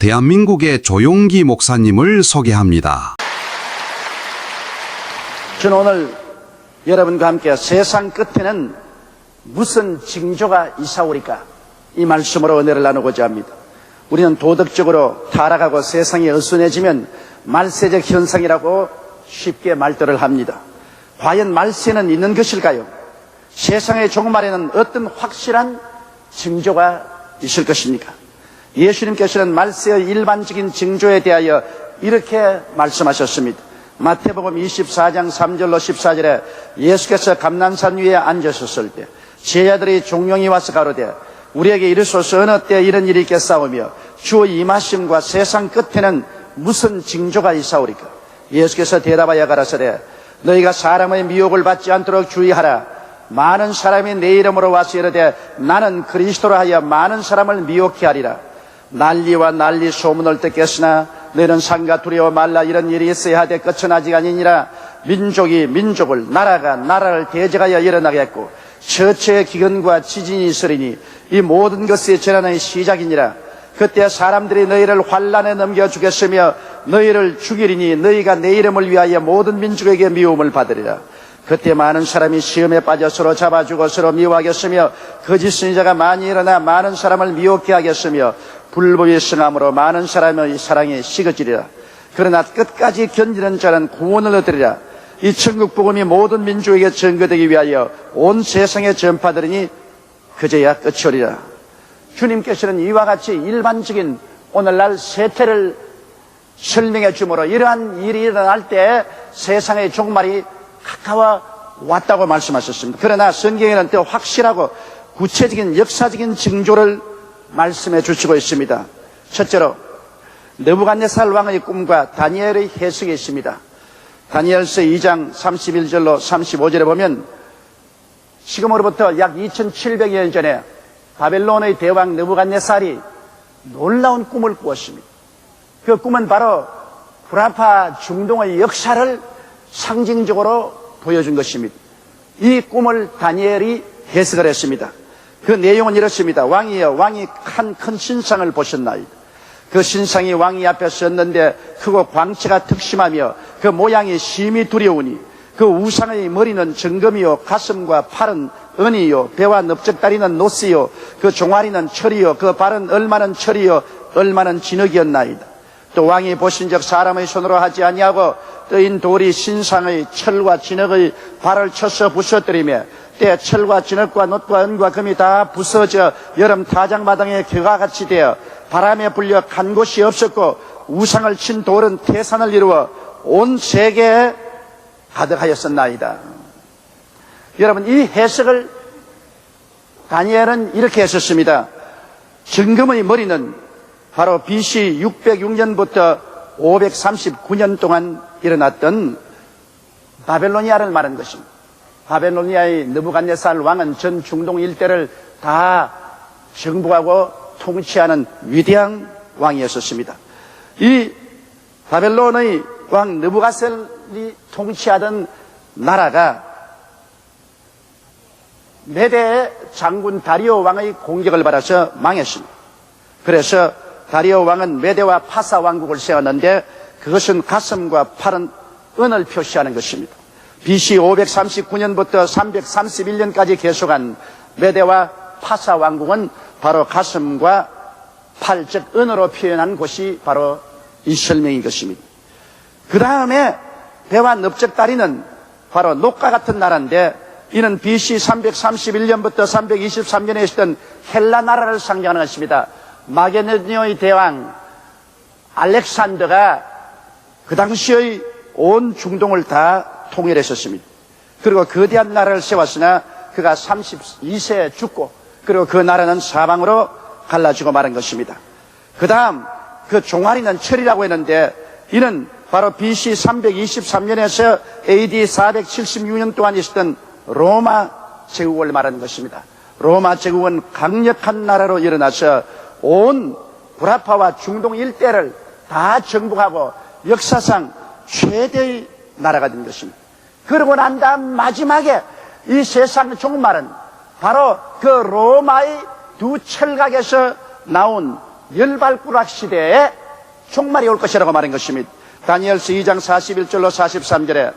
대한민국의 조용기 목사님을 소개합니다. 저는 오늘 여러분과 함께 세상 끝에는 무슨 징조가 있사오리까 이 말씀으로 은혜를 나누고자 합니다. 우리는 도덕적으로 타락하고 세상이 어수선해지면 말세적 현상이라고 쉽게 말들을 합니다. 과연 말세는 있는 것일까요? 세상의 종말에는 어떤 확실한 징조가 있을 것입니까? 예수님께서는 말세의 일반적인 징조에 대하여 이렇게 말씀하셨습니다. 마태복음 24장 3절로 14절에 예수께서 감난산 위에 앉으셨을 때 제자들이 종용이 와서 가로되 우리에게 이르소서 어느 때 이런 일이 있겠사오며 주의 임하심과 세상 끝에는 무슨 징조가 있사오리까? 예수께서 대답하여 가라사대 너희가 사람의 미혹을 받지 않도록 주의하라. 많은 사람이 내 이름으로 와서 이르되 나는 그리스도라 하여 많은 사람을 미혹케 하리라. 난리와 난리 소문을 듣겠으나 너희는 상가 두려워 말라. 이런 일이 있어야 하되 끝은 아직 아니니라. 민족이 민족을 나라가 나라를 대적하여 일어나겠고 처처의 기근과 지진이 있으리니 이 모든 것의 재난의 시작이니라. 그때 사람들이 너희를 환난에 넘겨주겠으며 너희를 죽이리니 너희가 내 이름을 위하여 모든 민족에게 미움을 받으리라. 그때 많은 사람이 시험에 빠져 서로 잡아주고 서로 미워하겠으며 거짓 선지자가 많이 일어나 많은 사람을 미혹케 하겠으며 불법의 성함으로 많은 사람의 사랑이 식어지리라. 그러나 끝까지 견디는 자는 구원을 얻으리라. 이 천국 복음이 모든 민족에게 전거되기 위하여 온 세상에 전파되리니 그제야 끝이 오리라. 주님께서는 이와 같이 일반적인 오늘날 세태를 설명해 주므로 이러한 일이 일어날 때 세상의 종말이 가까워 왔다고 말씀하셨습니다. 그러나 성경에는 또 확실하고 구체적인 역사적인 징조를 말씀해 주시고 있습니다. 첫째로 느부갓네살 왕의 꿈과 다니엘의 해석이 있습니다. 다니엘서 2장 31절로 35절에 보면 지금으로부터 약 2700년 전에 바벨론의 대왕 느부갓네살이 놀라운 꿈을 꾸었습니다. 그 꿈은 바로 구라파 중동의 역사를 상징적으로 보여준 것입니다. 이 꿈을 다니엘이 해석을 했습니다. 그 내용은 이렇습니다. 왕이여, 왕이 큰 신상을 보셨나이다. 그 신상이 왕이 앞에 섰는데 크고 광채가 특심하며 그 모양이 심히 두려우니 그 우상의 머리는 정금이요 가슴과 팔은 은이요 배와 넓적다리는 노스요 그 종아리는 철이요 그 발은 얼마는 철이요 얼마는 진흙이었나이다. 또 왕이 보신 적 사람의 손으로 하지 아니하고 뜨인 돌이 신상의 철과 진흙의 발을 쳐서 부서뜨리며 때 철과 진흙과 놋과 은과 금이 다 부서져 여름 타작마당에 겨가 같이 되어 바람에 불려 간 곳이 없었고 우상을 친 돌은 태산을 이루어 온 세계에 가득하였었나이다. 여러분, 이 해석을 다니엘은 이렇게 했었습니다. 정금의 머리는 바로 BC 606년부터 539년 동안 일어났던 바벨로니아를 말한 것입니다. 바벨로니아의 느부갓네살 왕은 전 중동 일대를 다 정복하고 통치하는 위대한 왕이었습니다. 이 바벨론의 왕 느부갓네살이 통치하던 나라가 메대의 장군 다리오 왕의 공격을 받아서 망했습니다. 그래서 다리오 왕은 메대와 파사 왕국을 세웠는데 그것은 가슴과 팔은 은을 표시하는 것입니다. BC 539년부터 331년까지 계속한 메대와 파사 왕국은 바로 가슴과 팔, 즉 은으로 표현한 곳이 바로 이 설명인 것입니다. 그 다음에 배와 넓적다리는 바로 녹과 같은 나라인데 이는 BC 331년부터 323년에 있었던 헬라 나라를 상징하는 것입니다. 마게도니아의 대왕 알렉산더가 그 당시의 온 중동을 다 통일했었습니다. 그리고 거대한 나라를 세웠으나 그가 32세에 죽고 그리고 그 나라는 사방으로 갈라지고 말한 것입니다. 그 다음 그 종아리는 철이라고 했는데 이는 바로 BC 323년에서 AD 476년 동안 있었던 로마 제국을 말하는 것입니다. 로마 제국은 강력한 나라로 일어나서 온 구라파와 중동 일대를 다 정복하고 역사상 최대의 나라가 된 것입니다. 그러고 난 다음 마지막에 이 세상 종말은 바로 그 로마의 두 철각에서 나온 열발꾸락 시대에 종말이 올 것이라고 말한 것입니다. 다니엘서 2장 41절로 43절에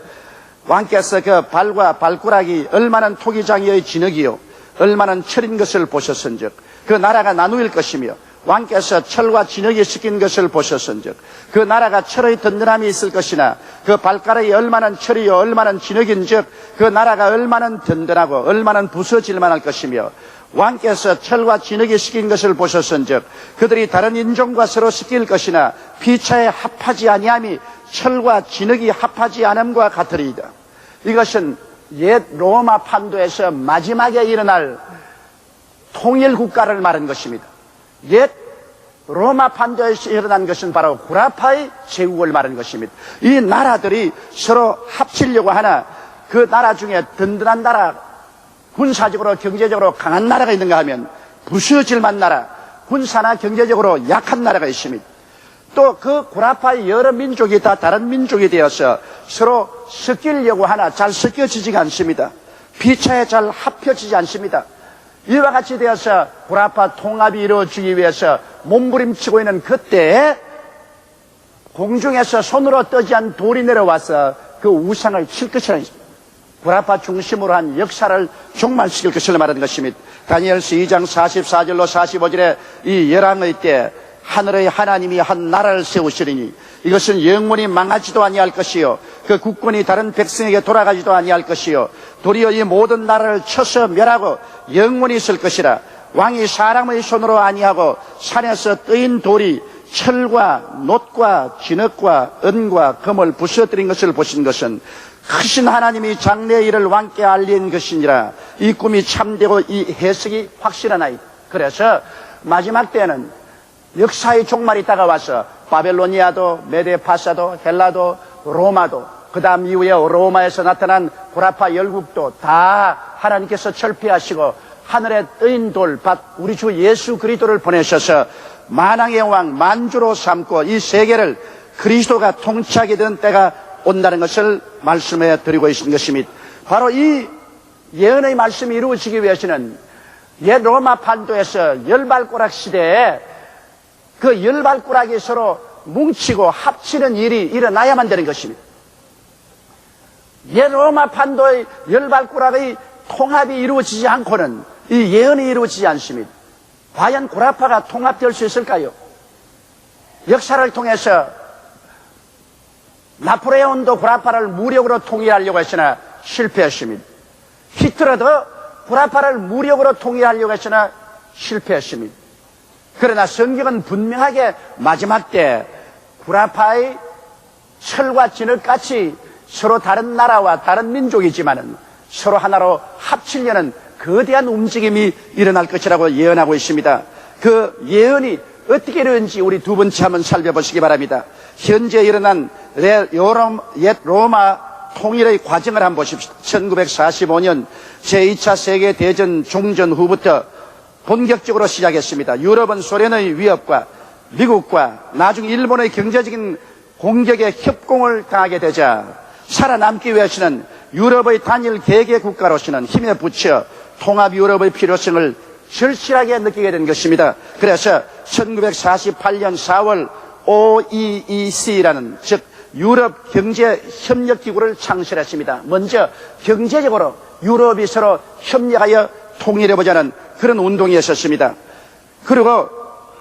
왕께서 그 발과 발꾸락이 얼마나 토기장이의 진흙이요 얼마나 철인 것을 보셨은즉 그 나라가 나누일 것이며 왕께서 철과 진흙이 섞인 것을 보셨은즉 그 나라가 철의 든든함이 있을 것이나 그 발가락이 얼마나 철이요 얼마나 진흙인즉 그 나라가 얼마나 든든하고 얼마나 부서질 만할 것이며 왕께서 철과 진흙이 섞인 것을 보셨은즉 그들이 다른 인종과 서로 섞일 것이나 피차에 합하지 아니함이 철과 진흙이 합하지 않음과 같으리이다. 이것은 옛 로마 판도에서 마지막에 일어날 통일국가를 말한 것입니다. 옛 로마 판도에서 일어난 것은 바로 구라파의 제국을 말하는 것입니다. 이 나라들이 서로 합치려고 하나 그 나라 중에 든든한 나라, 군사적으로 경제적으로 강한 나라가 있는가 하면 부서질 만한 나라, 군사나 경제적으로 약한 나라가 있습니다. 또 그 구라파의 여러 민족이 다 다른 민족이 되어서 서로 섞이려고 하나 잘 섞여지지가 않습니다. 피차에 잘 합혀지지 않습니다. 이와 같이 되어서 구라파 통합이 이루어지기 위해서 몸부림치고 있는 그때에 공중에서 손으로 떠지 않은 돌이 내려와서 그 우상을 칠 것이라는 것입니다. 구라파 중심으로 한 역사를 종말시킬 것을 말하는 것입니다. 다니엘서 2장 44절로 45절에 이 열왕의 때 하늘의 하나님이 한 나라를 세우시리니 이것은 영원히 망하지도 아니할 것이요 그 국권이 다른 백성에게 돌아가지도 아니할 것이요 도리어 이 모든 나라를 쳐서 멸하고 영원히 있을 것이라. 왕이 사람의 손으로 아니하고 산에서 뜨인 돌이 철과 놋과 진흙과 은과 금을 부서뜨린 것을 보신 것은 크신 하나님이 장래의 일을 왕께 알린 것이니라. 이 꿈이 참되고 이 해석이 확실하나이다. 그래서 마지막 때는 역사의 종말이 다가와서 바벨로니아도 메데파사도 헬라도 로마도 그 다음 이후에 로마에서 나타난 구라파 열국도 다 하나님께서 철폐하시고 하늘에 뜨인 돌, 우리 주 예수 그리스도를 보내셔서 만왕의 왕 만주로 삼고 이 세계를 그리스도가 통치하게 된 때가 온다는 것을 말씀해 드리고 있는 것입니다. 바로 이 예언의 말씀이 이루어지기 위해서는 옛 로마 판도에서 열발가락 시대에 그 열발가락이 서로 뭉치고 합치는 일이 일어나야만 되는 것입니다. 옛 로마 판도의 열발가락의 통합이 이루어지지 않고는 이 예언이 이루어지지 않습니다. 과연 구라파가 통합될 수 있을까요? 역사를 통해서 나폴레온도 구라파를 무력으로 통일하려고 했으나 실패했습니다. 히틀러도 구라파를 무력으로 통일하려고 했으나 실패했습니다. 그러나 성경은 분명하게 마지막 때 구라파의 철과 진흙같이 서로 다른 나라와 다른 민족이지만은 서로 하나로 합치려는 거대한 움직임이 일어날 것이라고 예언하고 있습니다. 그 예언이 어떻게 이루어진지 우리 두 번째 한번 살펴보시기 바랍니다. 현재 일어난 옛 로마 통일의 과정을 한번 보십시오. 1945년 제2차 세계대전 종전 후부터 본격적으로 시작했습니다. 유럽은 소련의 위협과 미국과 나중 일본의 경제적인 공격에 협공을 당하게 되자 살아남기 위해서는 유럽의 단일 개개 국가로서는 힘에 부쳐 통합 유럽의 필요성을 절실하게 느끼게 된 것입니다. 그래서 1948년 4월 OEEC라는 즉 유럽 경제협력기구를 창설했습니다. 먼저 경제적으로 유럽이 서로 협력하여 통일해보자는 그런 운동이 있었습니다. 그리고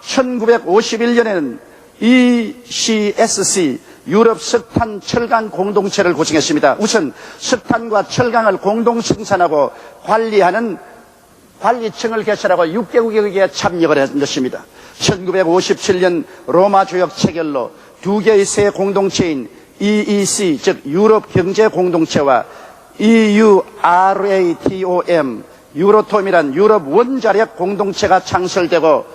1951년에는 ECSC 유럽 석탄 철강 공동체를 구성했습니다. 우선 석탄과 철강을 공동 생산하고 관리하는 관리청을 개설하고 6개국에 참여를 한 것입니다. 1957년 로마 조약 체결로 두 개의 새 공동체인 EEC 즉 유럽 경제 공동체와 EURATOM 유로톰이란 유럽 원자력 공동체가 창설되고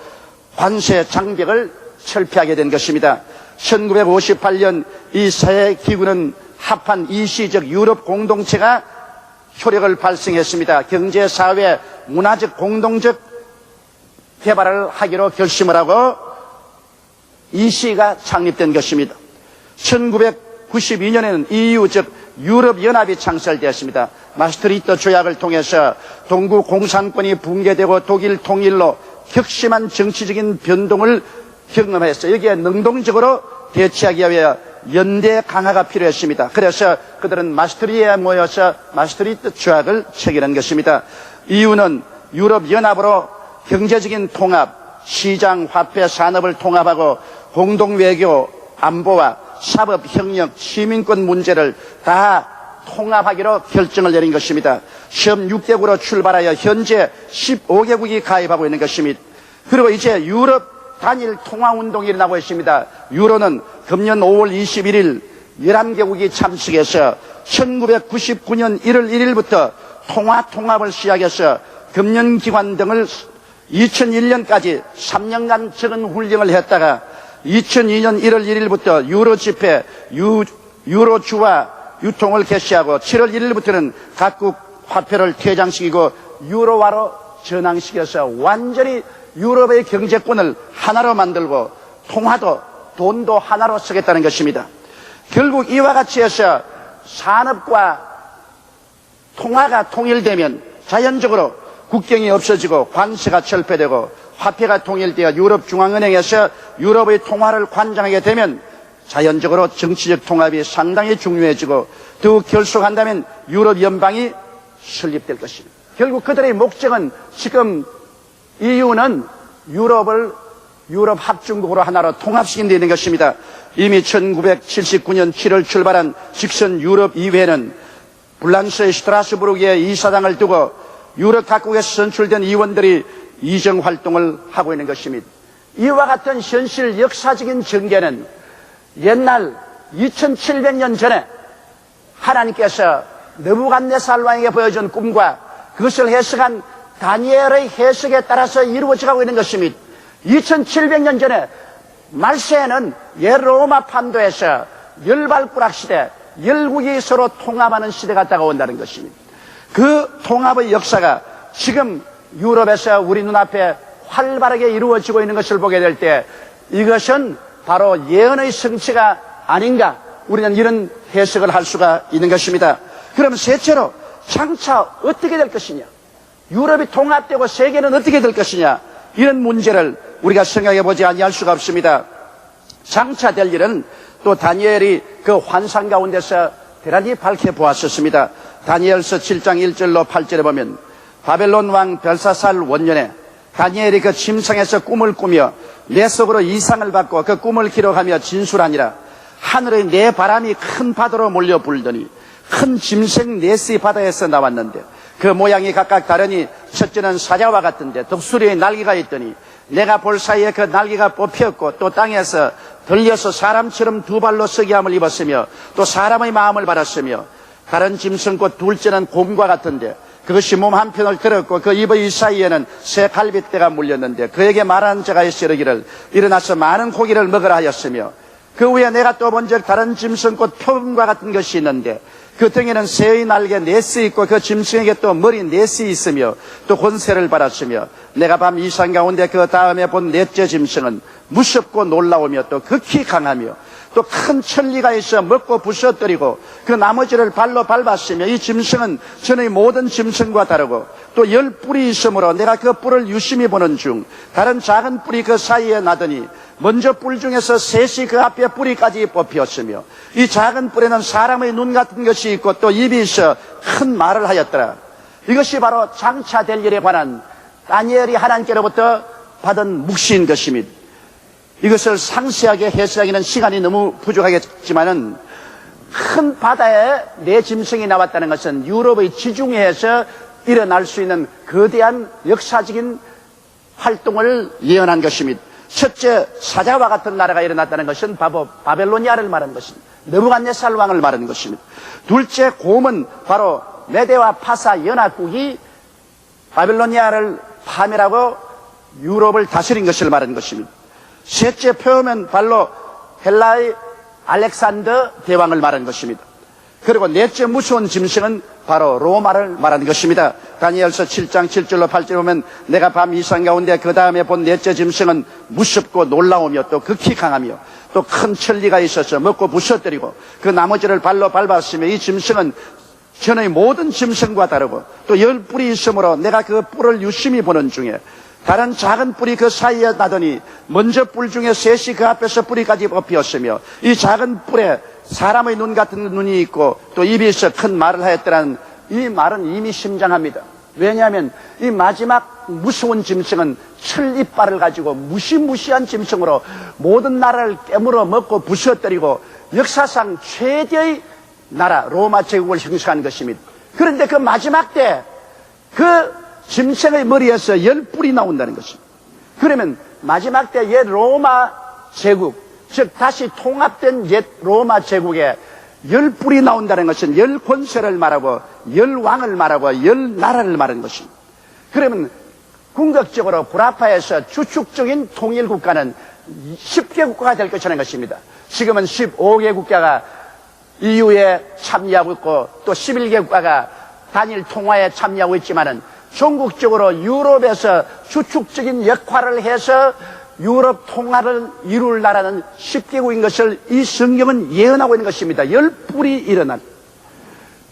관세 장벽을 철폐하게 된 것입니다. 1958년 이 세 기구는 합한 EC 즉 유럽 공동체가 효력을 발생했습니다. 경제, 사회, 문화적 공동적 개발을 하기로 결심을 하고 EC가 창립된 것입니다. 1992년에는 EU 즉 유럽연합이 창설되었습니다. 마스트리히트 조약을 통해서 동구 공산권이 붕괴되고 독일 통일로 격심한 정치적인 변동을 경험했어요. 여기에 능동적으로 대처하기 위하여 연대 강화가 필요했습니다. 그래서 그들은 마스트리트에 모여서 마스트리트 조약을 체결한 것입니다. 이유는 유럽연합으로 경제적인 통합, 시장, 화폐, 산업을 통합하고 공동외교, 안보와 사법, 협력, 시민권 문제를 다 통합하기로 결정을 내린 것입니다. 16개국으로 출발하여 현재 15개국이 가입하고 있는 것입니다. 그리고 이제 유럽 단일 통화운동이 일어나고 있습니다. 유로는 금년 5월 21일 11개국이 참석해서 1999년 1월 1일부터 통합을 시작해서 금융기관 등을 2001년까지 3년간 적은 훈련을 했다가 2002년 1월 1일부터 유로 집회, 유로주화 유통을 개시하고 7월 1일부터는 각국 화폐를 퇴장시키고 유로화로 전환시켜서 완전히 유럽의 경제권을 하나로 만들고 통화도 돈도 하나로 쓰겠다는 것입니다. 결국 이와 같이 해서 산업과 통화가 통일되면 자연적으로 국경이 없어지고 관세가 철폐되고 화폐가 통일되어 유럽중앙은행에서 유럽의 통화를 관장하게 되면 자연적으로 정치적 통합이 상당히 중요해지고 더욱 결속한다면 유럽연방이 설립될 것입니다. 결국 그들의 목적은 지금 EU는 유럽 합중국으로 하나로 통합시킨 데 있는 것입니다. 이미 1979년 7월 출발한 직선 유럽의회는 불란서의 스트라스부르크에 이사장을 두고 유럽 각국에서 선출된 의원들이 이정활동을 하고 있는 것입니다. 이와 같은 현실 역사적인 전개는 옛날 2700년 전에 하나님께서 느부갓네살 왕에게 보여준 꿈과 그것을 해석한 다니엘의 해석에 따라서 이루어져가고 있는 것입니다. 2700년 전에 말세에는 옛로마 판도에서 열발꾸락 시대, 열국이 서로 통합하는 시대가 다가온다는 것입니다. 그 통합의 역사가 지금 유럽에서 우리 눈앞에 활발하게 이루어지고 있는 것을 보게 될 때 이것은 바로 예언의 성취가 아닌가, 우리는 이런 해석을 할 수가 있는 것입니다. 그럼 셋째로 장차 어떻게 될 것이냐, 유럽이 통합되고 세계는 어떻게 될 것이냐, 이런 문제를 우리가 생각해 보지 아니할 수가 없습니다. 장차 될 일은 또 다니엘이 그 환상 가운데서 대단히 밝혀보았었습니다. 다니엘서 7장 1절로 8절에 보면 바벨론 왕 벨사살 원년에 다니엘이 그 침상에서 꿈을 꾸며 내 속으로 이상을 받고 그 꿈을 기록하며 진술하니라. 하늘의 네 바람이 큰 바다로 몰려 불더니 큰 짐승 넷이 바다에서 나왔는데 그 모양이 각각 다르니 첫째는 사자와 같은데 독수리의 날개가 있더니 내가 볼 사이에 그 날개가 뽑혔고 또 땅에서 들려서 사람처럼 두 발로 서기 함을 입었으며 또 사람의 마음을 받았으며 다른 짐승 곧 둘째는 곰과 같은데 그것이 몸 한편을 들었고 그 입의 사이에는 새 갈빗대가 물렸는데 그에게 말하는 자가 있어 이르기를 일어나서 많은 고기를 먹으라 하였으며 그 후에 내가 또 본 적 다른 짐승 곧 표범과 같은 것이 있는데 그 등에는 새의 날개 넷이 있고 그 짐승에게 또 머리 넷이 있으며 또 권세를 받았으며 내가 밤 이상 가운데 그 다음에 본 넷째 짐승은 무섭고 놀라우며 또 극히 강하며 또 큰 천리가 있어 먹고 부서뜨리고 그 나머지를 발로 밟았으며 이 짐승은 전의 모든 짐승과 다르고 또 10뿔이 있으므로 내가 그 뿔을 유심히 보는 중 다른 작은 뿔이 그 사이에 나더니 먼저 뿔 중에서 셋이 그 앞에 뿌리까지 뽑혔으며 이 작은 뿔에는 사람의 눈 같은 것이 있고 또 입이 있어 큰 말을 하였더라. 이것이 바로 장차 될 일에 관한 다니엘이 하나님께로부터 받은 묵시인 것입니다. 이것을 상세하게 해석하기는 시간이 너무 부족하겠지만은 큰 바다에 네 짐승이 나왔다는 것은 유럽의 지중해에서 일어날 수 있는 거대한 역사적인 활동을 예언한 것입니다. 첫째, 사자와 같은 나라가 일어났다는 것은 바로 바벨로니아를 말하는 것입니다. 느부갓네살 왕을 말하는 것입니다. 둘째, 곰은 바로 메데와 파사 연합국이 바벨로니아를 파멸하고 유럽을 다스린 것을 말하는 것입니다. 셋째, 표현은 발로 헬라의 알렉산더 대왕을 말하는 것입니다. 그리고 넷째 무서운 짐승은 바로 로마를 말하는 것입니다. 다니엘서 7장 7절로 8절에 보면 내가 밤 이상 가운데 그 다음에 본 넷째 짐승은 무섭고 놀라우며 또 극히 강하며 또 큰 천리가 있어서 먹고 부서뜨리고 그 나머지를 발로 밟았으며 이 짐승은 전의 모든 짐승과 다르고 또 10뿔이 있으므로 내가 그 뿔을 유심히 보는 중에 다른 작은 뿔이 그 사이에 나더니 먼저 뿔 중에 셋이 그 앞에서 뿌리까지 뽑히었으며 이 작은 뿔에 사람의 눈 같은 눈이 있고 또 입이 있어 큰 말을 하였더라는 이 말은 이미 심장합니다. 왜냐하면 이 마지막 무서운 짐승은 철 이빨을 가지고 무시무시한 짐승으로 모든 나라를 깨물어 먹고 부숴뜨리고 역사상 최대의 나라 로마 제국을 형성한 것입니다. 그런데 그 마지막 때 그 짐승의 머리에서 10뿔이 나온다는 것입니다. 그러면 마지막 때 옛 로마 제국, 즉 다시 통합된 옛 로마 제국에 10뿔이 나온다는 것은 10권세를 말하고 10왕을 말하고 10나라를 말하는 것입니다. 그러면 궁극적으로 구라파에서 주축적인 통일국가는 10개 국가가 될 것이라는 것입니다. 지금은 15개 국가가 EU에 참여하고 있고 또 11개 국가가 단일 통화에 참여하고 있지만은 전국적으로 유럽에서 주축적인 역할을 해서 유럽 통화를 이룰 나라는 10개국인 것을 이 성경은 예언하고 있는 것입니다. 10뿔이 일어난.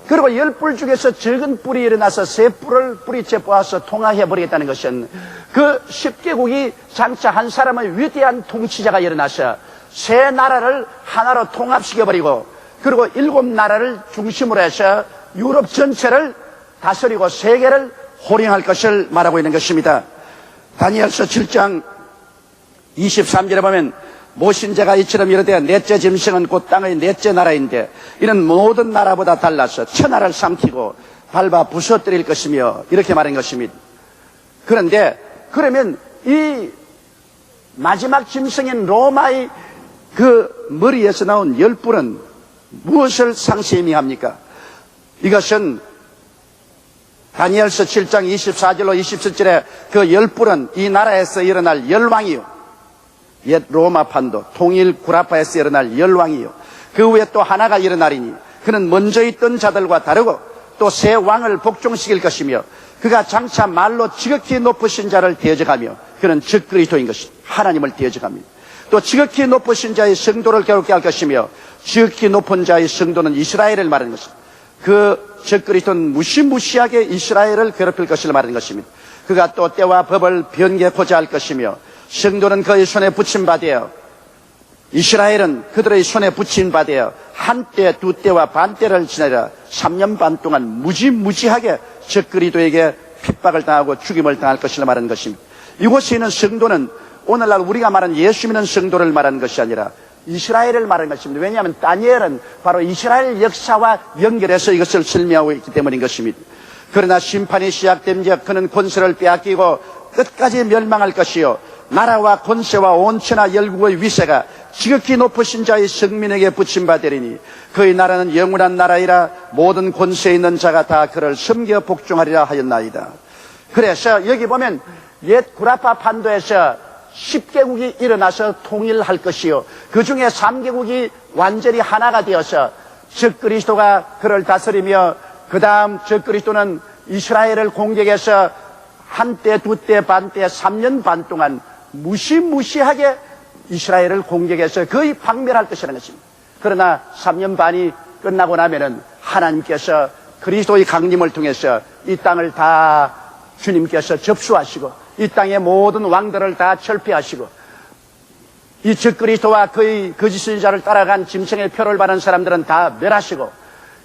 그리고 10뿔 중에서 적은 뿔이 일어나서 3뿔을 뿌리째 뽑아서 통화해버리겠다는 것은 그 10개국이 장차 한 사람의 위대한 통치자가 일어나서 세 나라를 하나로 통합시켜버리고 그리고 7나라를 중심으로 해서 유럽 전체를 다스리고 세계를 호령할 것을 말하고 있는 것입니다. 다니엘서 7장 23절에 보면 모신자가 이처럼 이르되 넷째 짐승은 곧 땅의 넷째 나라인데 이는 모든 나라보다 달라서 천하를 삼키고 밟아 부서뜨릴 것이며 이렇게 말한 것입니다. 그런데 그러면 이 마지막 짐승인 로마의 그 머리에서 나온 10뿔은 무엇을 상세히 의미합니까? 이것은 다니엘서 7장 24절로 27절에 그 10뿔은 이 나라에서 일어날 10왕이요 옛 로마 판도 통일 구라파에서 일어날 10왕이요 그 후에 또 하나가 일어나리니 그는 먼저 있던 자들과 다르고 또 새 왕을 복종시킬 것이며 그가 장차 말로 지극히 높으신 자를 대적하며 그는 즉 그리스도인 것입니다. 하나님을 대적합니다. 또 지극히 높으신 자의 성도를 괴롭게 할 것이며 지극히 높은 자의 성도는 이스라엘을 말하는 것입니다. 그 즉 그리스도는 무시무시하게 이스라엘을 괴롭힐 것을 말하는 것입니다. 그가 또 때와 법을 변개코자 할 것이며 성도는 그의 손에 붙임 바 되어 이스라엘은 그들의 손에 붙임 바 되어 한때 두 때와 반 때를 지나려 3년 반 동안 무지무지하게 즉 그리스도에게 핍박을 당하고 죽임을 당할 것을 말하는 것입니다. 이곳에 있는 성도는 오늘날 우리가 말하는 예수 믿는 성도를 말하는 것이 아니라 이스라엘을 말하는 것입니다. 왜냐하면 다니엘은 바로 이스라엘 역사와 연결해서 이것을 설명하고 있기 때문인 것입니다. 그러나 심판이 시작되면 그는 권세를 빼앗기고 끝까지 멸망할 것이요 나라와 권세와 온 천하 열국의 위세가 지극히 높으신 자의 성민에게 붙임 바 되리니 그의 나라는 영원한 나라이라 모든 권세에 있는 자가 다 그를 섬겨 복종하리라 하였나이다. 그래서 여기 보면 옛 구라파 판도에서 10개국이 일어나서 통일할 것이요 그 중에 3개국이 완전히 하나가 되어서 즉 그리스도가 그를 다스리며 그 다음 즉 그리스도는 이스라엘을 공격해서 한때 두때 반때 3년 반 동안 무시무시하게 이스라엘을 공격해서 거의 박멸할 것이라는 것입니다. 그러나 3년 반이 끝나고 나면은 하나님께서 그리스도의 강림을 통해서 이 땅을 다 주님께서 접수하시고 이 땅의 모든 왕들을 다 철폐하시고 이 즉 그리스도와 그의 거짓 선지자를 따라간 짐승의 표를 받은 사람들은 다 멸하시고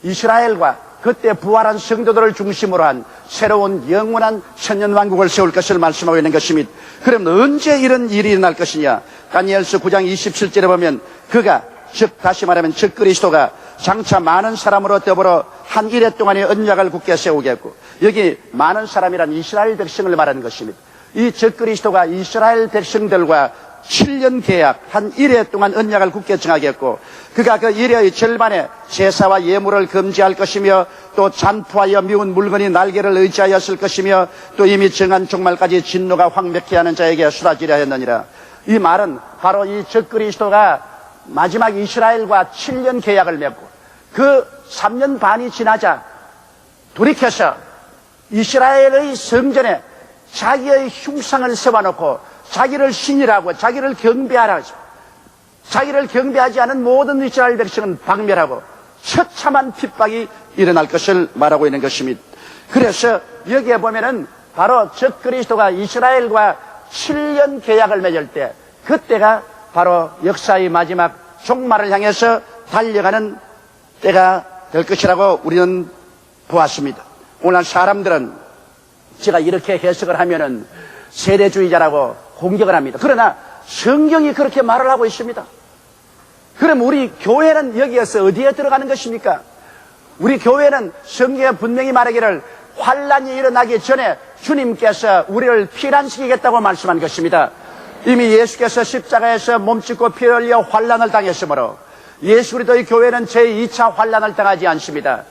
이스라엘과 그때 부활한 성도들을 중심으로 한 새로운 영원한 천년왕국을 세울 것을 말씀하고 있는 것입니다. 그럼 언제 이런 일이 일어날 것이냐? 다니엘서 9장 27절에 보면 그가 즉 다시 말하면 즉 그리스도가 장차 많은 사람으로 더불어 한 일해 동안의 언약을 굳게 세우겠고 여기 많은 사람이란 이스라엘 백성을 말하는 것입니다. 이 즉 그리스도가 이스라엘 백성들과 7년 계약 한 1회 동안 언약을 굳게 정하겠고 그가 그 1회의 절반에 제사와 예물을 금지할 것이며 또 잔포하여 미운 물건이 날개를 의지하였을 것이며 또 이미 정한 종말까지 진노가 황백해 하는 자에게 쏟아지려 했느니라. 이 말은 바로 이 즉 그리스도가 마지막 이스라엘과 7년 계약을 맺고 그 3년 반이 지나자 돌이켜서 이스라엘의 성전에 자기의 흉상을 세워놓고 자기를 신이라고 자기를 경배하라 자기를 경배하지 않은 모든 이스라엘 백성은 박멸하고 처참한 핍박이 일어날 것을 말하고 있는 것입니다. 그래서 여기에 보면은 바로 적그리스도가 이스라엘과 7년 계약을 맺을 때, 그때가 바로 역사의 마지막 종말을 향해서 달려가는 때가 될 것이라고 우리는 보았습니다. 오늘 사람들은 제가 이렇게 해석을 하면은 세대주의자라고 공격을 합니다. 그러나 성경이 그렇게 말을 하고 있습니다. 그럼 우리 교회는 여기에서 어디에 들어가는 것입니까? 우리 교회는 성경에 분명히 말하기를 환란이 일어나기 전에 주님께서 우리를 피난시키겠다고 말씀한 것입니다. 이미 예수께서 십자가에서 몸짓고 피 흘려 환란을 당했으므로 예수 그리스도의 교회는 제2차 환란을 당하지 않습니다.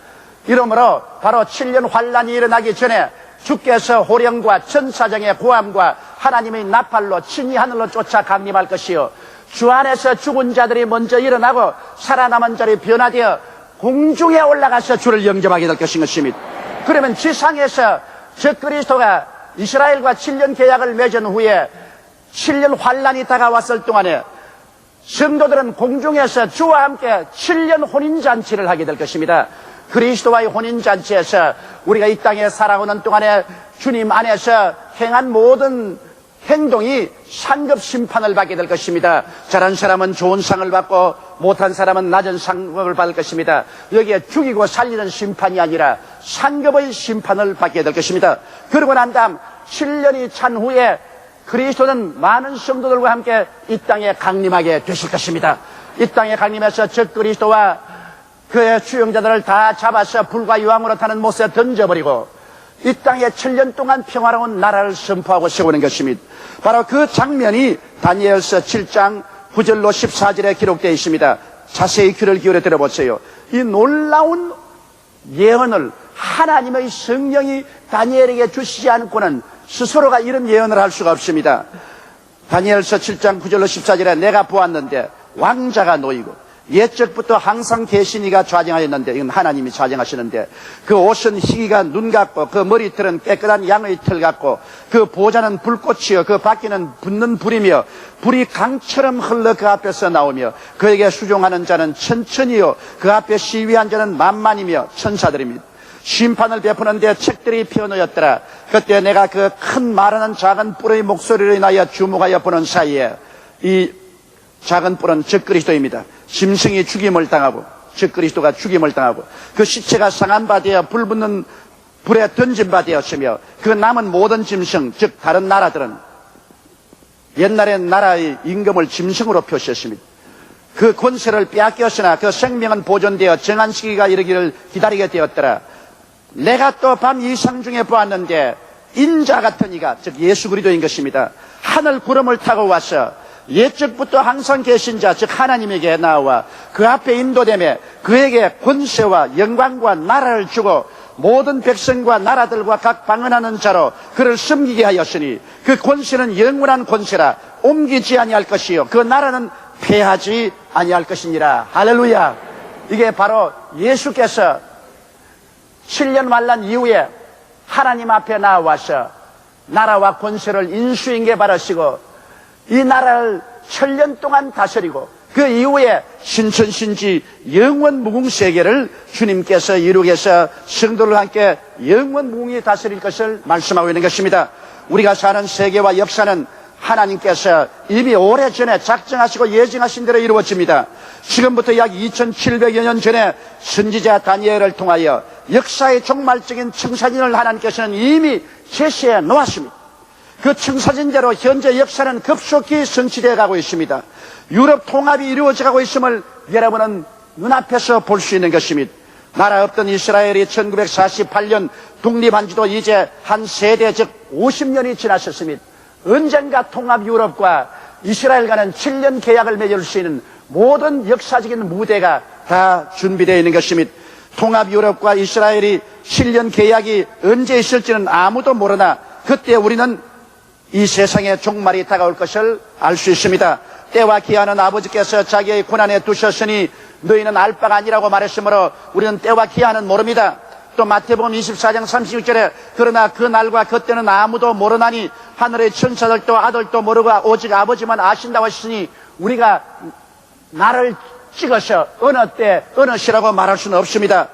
이러므로 바로 7년 환란이 일어나기 전에 주께서 호령과 천사장의 고함과 하나님의 나팔로 친히 하늘로 쫓아 강림할 것이요, 주 안에서 죽은 자들이 먼저 일어나고 살아남은 자들이 변화되어 공중에 올라가서 주를 영접하게 될 것입니다. 그러면 지상에서 적그리스도가 이스라엘과 7년 계약을 맺은 후에 7년 환란이 다가왔을 동안에 성도들은 공중에서 주와 함께 7년 혼인잔치를 하게 될 것입니다. 그리스도와의 혼인잔치에서 우리가 이 땅에 살아오는 동안에 주님 안에서 행한 모든 행동이 상급 심판을 받게 될 것입니다. 잘한 사람은 좋은 상을 받고 못한 사람은 낮은 상급을 받을 것입니다. 여기에 죽이고 살리는 심판이 아니라 상급의 심판을 받게 될 것입니다. 그러고 난 다음 7년이 찬 후에 그리스도는 많은 성도들과 함께 이 땅에 강림하게 되실 것입니다. 이 땅에 강림해서 적그리스도와 그의 추종자들을 다 잡아서 불과 유황으로 타는 못에 던져버리고 이 땅에 7년 동안 평화로운 나라를 선포하고 세우는 것입니다. 바로 그 장면이 다니엘서 7장 9절로 14절에 기록되어 있습니다. 자세히 귀를 기울여 들어보세요. 이 놀라운 예언을 하나님의 성령이 다니엘에게 주시지 않고는 스스로가 이런 예언을 할 수가 없습니다. 다니엘서 7장 9절로 14절에 내가 보았는데 왕자가 놓이고 옛적부터 항상 계신 이가 좌정하였는데, 이건 하나님이 좌정하시는데, 그 옷은 희기가 눈 같고 그 머리털은 깨끗한 양의 털 같고 그 보좌는 불꽃이요 그 밖에는 붙는 불이며 불이 강처럼 흘러 그 앞에서 나오며 그에게 수종하는 자는 천천히요 그 앞에 시위한 자는 만만이며 천사들입니다. 심판을 베푸는데 책들이 피어놓였더라. 그때 내가 그 큰 말하는 작은 뿔의 목소리를 인하여 주목하여 보는 사이에 이 작은 뿔은 적그리스도입니다. 짐승이 죽임을 당하고 적그리스도가 죽임을 당하고 그 시체가 상한 바 되어 불 붙는 불에 던진 바 되었으며 그 남은 모든 짐승 즉 다른 나라들은 옛날엔 나라의 임금을 짐승으로 표시했습니다. 그 권세를 빼앗겼으나 그 생명은 보존되어 정한 시기가 이르기를 기다리게 되었더라. 내가 또 밤 이상 중에 보았는데 인자 같은 이가 즉 예수 그리스도인 것입니다. 하늘 구름을 타고 와서 옛적부터 항상 계신 자 즉 하나님에게 나와 그 앞에 인도되며 그에게 권세와 영광과 나라를 주고 모든 백성과 나라들과 각 방언하는 자로 그를 섬기게 하였으니 그 권세는 영원한 권세라 옮기지 아니할 것이요 그 나라는 패하지 아니할 것이니라. 할렐루야. 이게 바로 예수께서 7년 환란 이후에 하나님 앞에 나와서 나라와 권세를 인수인계 받으시고 이 나라를 7년 동안 다스리고 그 이후에 신천신지 영원 무궁 세계를 주님께서 이루게해서 성도들과 함께 영원 무궁히 다스릴 것을 말씀하고 있는 것입니다. 우리가 사는 세계와 역사는 하나님께서 이미 오래전에 작정하시고 예정하신 대로 이루어집니다. 지금부터 약 2700여 년 전에 선지자 다니엘을 통하여 역사의 종말적인 청사진을 하나님께서는 이미 제시해 놓았습니다. 그 청사진대로 현재 역사는 급속히 성취되어 가고 있습니다. 유럽 통합이 이루어져 가고 있음을 여러분은 눈앞에서 볼 수 있는 것입니다. 나라 없던 이스라엘이 1948년 독립한 지도 이제 한 세대 즉 50년이 지났었습니다. 언젠가 통합 유럽과 이스라엘과는 7년 계약을 맺을 수 있는 모든 역사적인 무대가 다 준비되어 있는 것입니다. 통합 유럽과 이스라엘이 7년 계약이 언제 있을지는 아무도 모르나 그때 우리는 이 세상의 종말이 다가올 것을 알 수 있습니다. 때와 기한은 아버지께서 자기의 고난에 두셨으니 너희는 알 바가 아니라고 말했으므로 우리는 때와 기한은 모릅니다. 또 마태복음 24장 36절에 그러나 그 날과 그 때는 아무도 모르나니 하늘의 천사들도 아들도 모르고 오직 아버지만 아신다고 하시니 우리가 나를 찍어서 어느 때 어느 시라고 말할 수는 없습니다.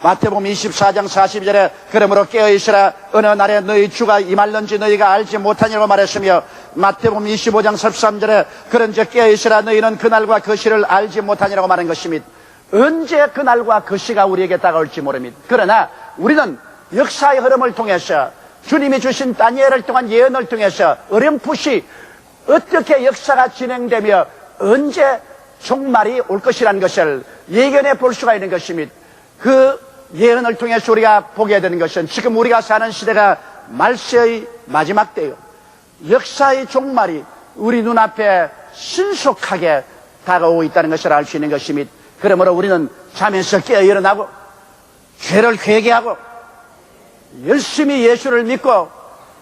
마태복음 24장 42절에 그러므로 깨어있으라 어느 날에 너희 주가 임할는지 너희가 알지 못하냐고 말했으며 마태복음 25장 13절에 그런즉 깨어있으라 너희는 그날과 그 시를 알지 못하냐고 말한 것입니다. 언제 그날과 그 시가 우리에게 다가올지 모릅니다. 그러나 우리는 역사의 흐름을 통해서 주님이 주신 다니엘을 통한 예언을 통해서 어렴풋이 어떻게 역사가 진행되며 언제 종말이 올 것이라는 것을 예견해 볼 수가 있는 것입니다. 그 예언을 통해서 우리가 보게 되는 것은 지금 우리가 사는 시대가 말세의 마지막 때요, 역사의 종말이 우리 눈앞에 신속하게 다가오고 있다는 것을 알 수 있는 것입니다. 그러므로 우리는 잠에서 깨어 일어나고 죄를 회개하고 열심히 예수를 믿고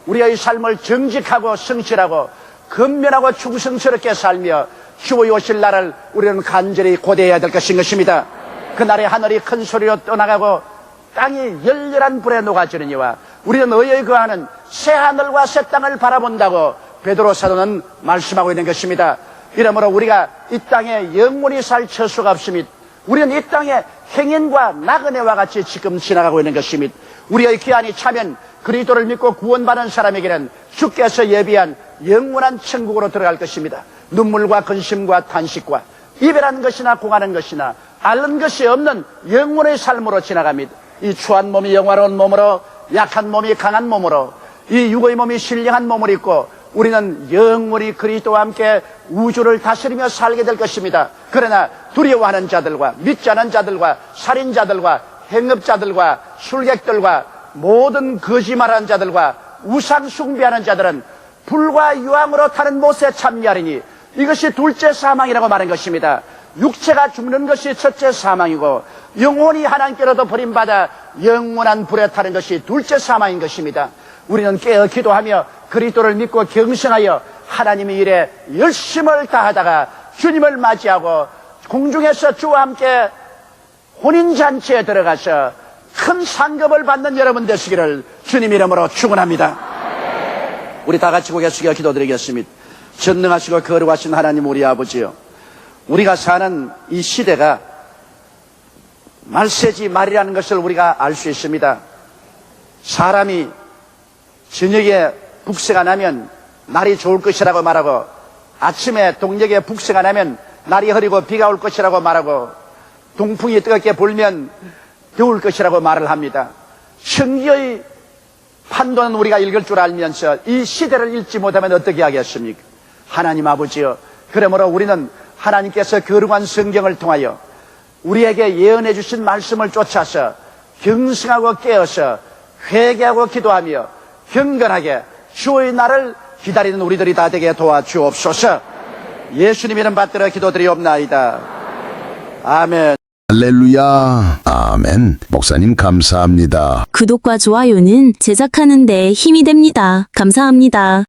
우리의 삶을 정직하고 성실하고 근면하고 충성스럽게 살며 주의 오실 날을 우리는 간절히 고대해야 될 것인 것입니다. 그날에 하늘이 큰 소리로 떠나가고 땅이 열렬한 불에 녹아지느니와 우리는 의에 거하는 새 하늘과 새 땅을 바라본다고 베드로 사도는 말씀하고 있는 것입니다. 이러므로 우리가 이 땅에 영원히 살 처수가 없습니다. 우리는 이 땅에 행인과 나그네와 같이 지금 지나가고 있는 것입니다. 우리의 기한이 차면 그리스도를 믿고 구원받은 사람에게는 주께서 예비한 영원한 천국으로 들어갈 것입니다. 눈물과 근심과 탄식과 이별하는 것이나 공하는 것이나 앓는 것이 없는 영원의 삶으로 지나갑니다. 이 추한 몸이 영화로운 몸으로, 약한 몸이 강한 몸으로, 이 육의 몸이 신령한 몸을 입고 우리는 영원히 그리스도와 함께 우주를 다스리며 살게 될 것입니다. 그러나 두려워하는 자들과 믿지 않은 자들과 살인자들과 행업자들과 술객들과 모든 거짓말하는 자들과 우상 숭배하는 자들은 불과 유황으로 타는 못에 참여하리니 이것이 둘째 사망이라고 말한 것입니다. 육체가 죽는 것이 첫째 사망이고 영혼이 하나님께로도 버림받아 영원한 불에 타는 것이 둘째 사망인 것입니다. 우리는 깨어 기도하며 그리스도를 믿고 경성하여 하나님의 일에 열심을 다하다가 주님을 맞이하고 공중에서 주와 함께 혼인잔치에 들어가서 큰 상급을 받는 여러분 되시기를 주님 이름으로 축원합니다. 우리 다 같이 고개 숙여 기도드리겠습니다. 전능하시고 거룩하신 하나님 우리 아버지요, 우리가 사는 이 시대가 말세지 말이라는 것을 우리가 알 수 있습니다. 사람이 저녁에 북새가 나면 날이 좋을 것이라고 말하고 아침에 동력에 북새가 나면 날이 흐리고 비가 올 것이라고 말하고 동풍이 뜨겁게 불면 더울 것이라고 말을 합니다. 성경의 판도는 우리가 읽을 줄 알면서 이 시대를 읽지 못하면 어떻게 하겠습니까? 하나님 아버지여, 그러므로 우리는 하나님께서 거룩한 성경을 통하여 우리에게 예언해 주신 말씀을 쫓아서 경성하고 깨어서 회개하고 기도하며 경건하게 주의 날을 기다리는 우리들이 다 되게 도와주옵소서. 예수님 이름 받들어 기도드리옵나이다. 아멘. 할렐루야. 아멘. 목사님 감사합니다. 구독과 좋아요는 제작하는 데 힘이 됩니다. 감사합니다.